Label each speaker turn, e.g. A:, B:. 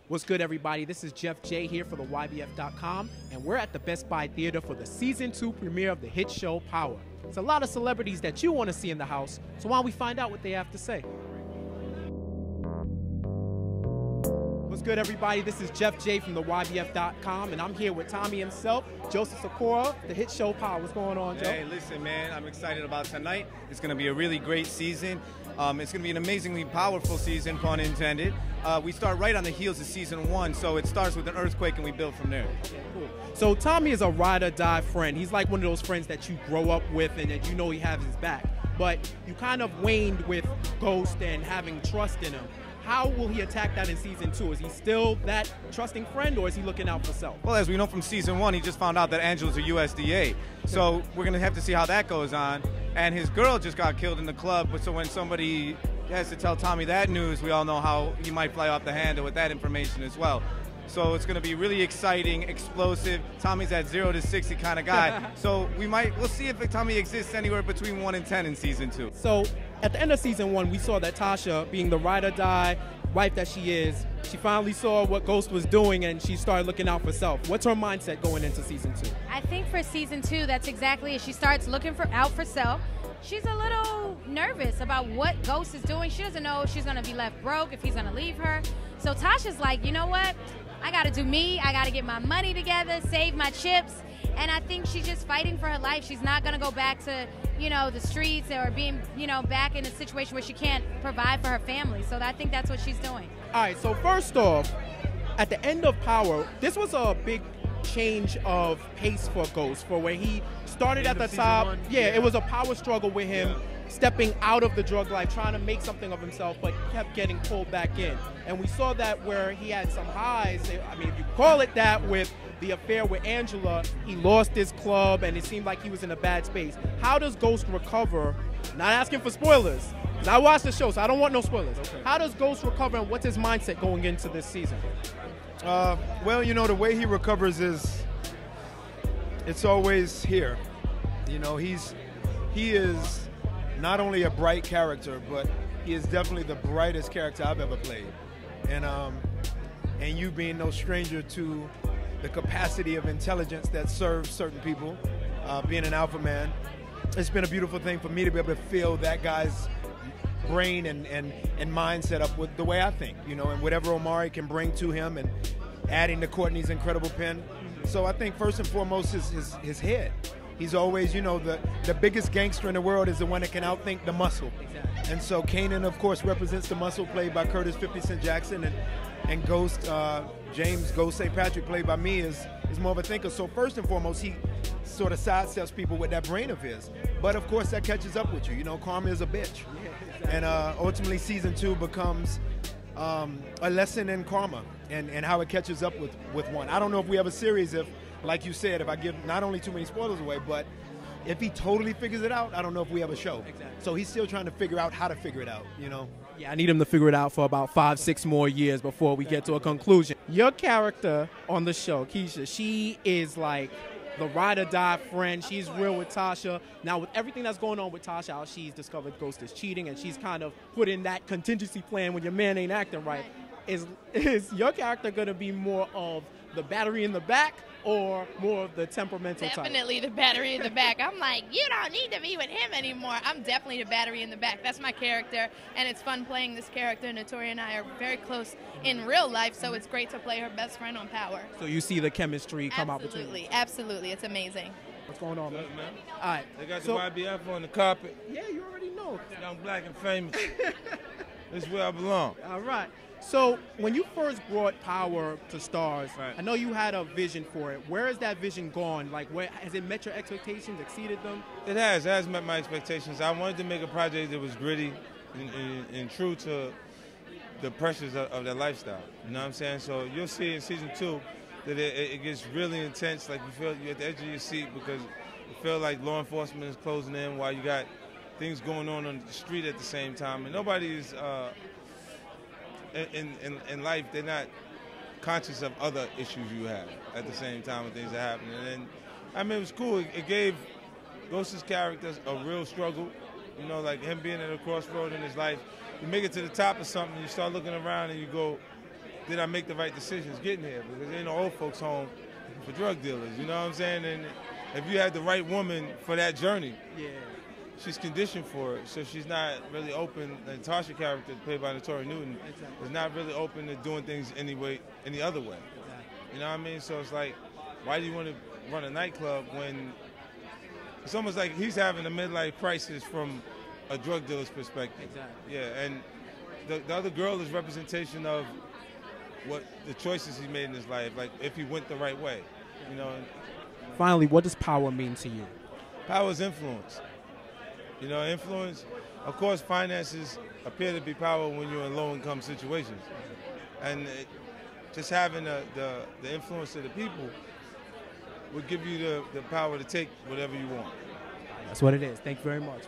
A: What's good, everybody? This is Jeff J here for the YBF.com, and we're at the Best Buy Theater for the Season 2 premiere of the hit show Power. It's a lot of celebrities that you want to see in the house, so why don't we find out what they have to say? What's good, everybody? This is Jeff J from the YBF.com, and I'm here with Tommy himself, Joseph Sikora, the hit show Power. What's going on, Joe?
B: Hey, listen, man, I'm excited about tonight. It's going to be a really great season. It's going to be an amazingly powerful season, pun intended. We start right on the heels of season 1, so it starts with an earthquake and we build from there.
A: Okay, cool. So Tommy is a ride-or-die friend. He's like one of those friends that you grow up with and that you know he has his back. But you kind of waned with Ghost and having trust in him. How will he attack that in season 2? Is he still that trusting friend, or is he looking out for self?
B: Well, as we know from season 1, he just found out that Angela's a USDA. So we're going to have to see how that goes on. And his girl just got killed in the club, but so when somebody has to tell Tommy that news, we all know how he might fly off the handle with that information as well. So it's going to be really exciting, explosive. Tommy's that 0 to 60 kind of guy. So we'll see if Tommy exists anywhere between 1 and 10 in season 2.
A: So at the end of season 1, we saw that Tasha, being the ride-or-die wife that she is, she finally saw what Ghost was doing and she started looking out for self. What's her mindset going into season 2?
C: I think for season 2, that's exactly it. She starts looking out for self. She's a little nervous about what Ghost is doing. She doesn't know if she's going to be left broke, if he's going to leave her. So Tasha's like, you know what? I got to do me. I got to get my money together, save my chips. And I think she's just fighting for her life. She's not going to go back to, the streets or being, back in a situation where she can't provide for her family. So I think that's what she's doing.
A: All right, so first off, at the end of Power, this was a big change of pace for Ghost, for where he started at the top. Yeah, it was a power struggle with him stepping out of the drug life, trying to make something of himself, but kept getting pulled back in. And we saw that where he had some highs. I mean, if you call it that, with the affair with Angela, he lost his club and it seemed like he was in a bad space. How does Ghost recover? Not asking for spoilers, because I watched the show, so I don't want no spoilers. Okay. How does Ghost recover, and what's his mindset going into this season?
D: Well, the way he recovers is, it's always here. He is not only a bright character, but he is definitely the brightest character I've ever played. And you being no stranger to the capacity of intelligence that serves certain people, being an alpha man, it's been a beautiful thing for me to be able to feel that guy's brain and mind set up with the way I think, and whatever Omari can bring to him, and adding to Courtney's incredible pen. So I think first and foremost his head. He's always, the biggest gangster in the world is the one that can outthink the muscle. Exactly. And so Kanan, of course, represents the muscle, played by Curtis 50 Cent Jackson, and Ghost, James Ghost St. Patrick, played by me, is more of a thinker. So first and foremost, he sort of sidesteps people with that brain of his. But of course, that catches up with you. Karma is a bitch. Yeah, exactly. And ultimately, season 2 becomes a lesson in karma and how it catches up with one. I don't know if we have a series if, like you said, if I give not only too many spoilers away, but if he totally figures it out, I don't know if we have a show. Exactly. So he's still trying to figure out how to figure it out,
A: Yeah, I need him to figure it out for about 5-6 more years before we get to a conclusion. Your character on the show, Keisha, she is like the ride-or-die friend. She's real with Tasha. Now, with everything that's going on with Tasha, how she's discovered Ghost is cheating, and she's kind of put in that contingency plan when your man ain't acting right. Is your character going to be more of the battery in the back, or more of the temperamental type?
E: Definitely the battery in the back. I'm like, you don't need to be with him anymore. I'm definitely the battery in the back. That's my character, and it's fun playing this character. Naturi and I are very close in real life, so it's great to play her best friend on Power.
A: So you see the chemistry come out between
E: you. Absolutely. It's amazing.
A: What's going on, man?
F: All right. They got the YBF on the carpet.
A: Yeah, you already know.
F: Young, black, and famous. This is where I belong.
A: All right. So when you first brought Power to STARZ, right, I know you had a vision for it. Where has that vision gone? Like, where has it met your expectations, exceeded them?
F: It has met my expectations. I wanted to make a project that was gritty and true to the pressures of that lifestyle. You know what I'm saying? So you'll see in season 2 that it gets really intense. Like, you feel you're at the edge of your seat because you feel like law enforcement is closing in while you got things going on the street at the same time. And nobody is in life, they're not conscious of other issues you have at the same time when things are happening. And I mean, it was cool. It gave Ghost's characters a real struggle. Like him being at a crossroad in his life. You make it to the top of something, you start looking around and you go, did I make the right decisions getting here? Because there ain't no old folks home for drug dealers, you know what I'm saying? And if you had the right woman for that journey,
A: Yeah.
F: she's conditioned for it, so she's not really open. The Tasha character, played by Naturi Naughton, is not really open to doing things any other way. You know what I mean? So it's like, why do you want to run a nightclub when it's almost like he's having a midlife crisis from a drug dealer's perspective?
A: Exactly.
F: Yeah, and the other girl is representation of what the choices he made in his life, like if he went the right way, you know.
A: Finally, what does power mean to you?
F: Power is influence. You know, influence, of course, finances appear to be power when you're in low-income situations. And just having the influence of the people would give you the power to take whatever you want.
A: That's what it is. Thank you very much.